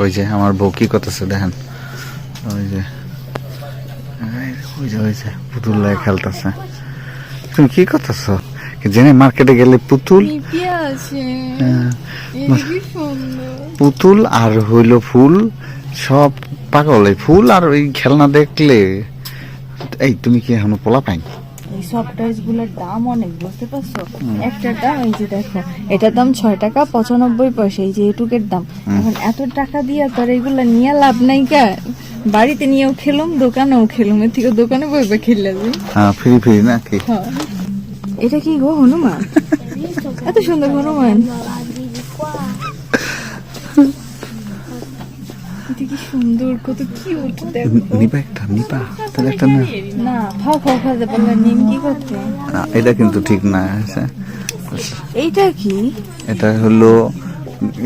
ওই যে আমার বউ কি করতেছে দেখেন, ওই যে ওই যে পুতুল লাগে খেলতেছে। তুমি কি করতেছো? জেনে মার্কেটে গেলে পুতুল পুতুল আর হইল ফুল, সব পাগল এই ফুল আর ওই খেলনা দেখলে। এই তুমি কি এখনো পোলা পাই? এই সব টয়েস গুলোর দাম অনেক, বুঝতে পারছো? একটার দাম এই যে দেখো, এটার দাম 6 টাকা 95 পয়সা, এই যে এটুকের দাম। এখন এত টাকা দিয়ে তোর এইগুলা নিয়ে লাভ নাই কা? বাড়িতে নিয়েও খেলুম, দোকানেও খেলুম, এর থেকে দোকানে বইবে খেললে। হ্যাঁ, ফ্রি ফ্রি নাকি? এটা কি গো, হনুমান? এত সুন্দর হনুমান, এটা কি সুন্দর, কত কিউট। নিবা একটা, নিবা তাহলে একটা না। না, ফাও ফাও খাতে পারলে নিম কি করতে? এটা কিন্তু ঠিক না। এইটা কি? এটা হলো,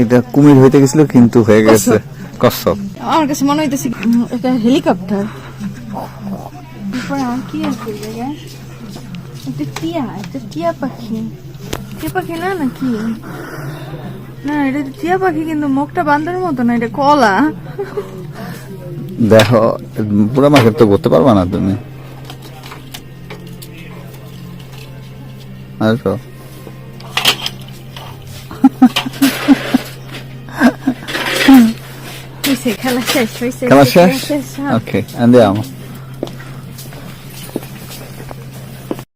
এটা কুমির হইতে গেছিল কিন্তু হয়ে গেছে কচ্ছপ। আমার কাছে মনে হইতেছে এটা হেলিকপ্টার। তারপরে আর কি আছে জায়গায়? এটা টিয়া, এটা টিয়া পাখি। টিয়া পাখি না নাকি? না, এটা টিয়া পাখি কিন্তু মুখটা বান্দরের মতো না, এটা কলা। দেখো পুরো মার্কেট তো করতে পারবা না তুমি। আসো খেলা শেষ হয়েছে, খেলা শেষ। ওকে, andiamo.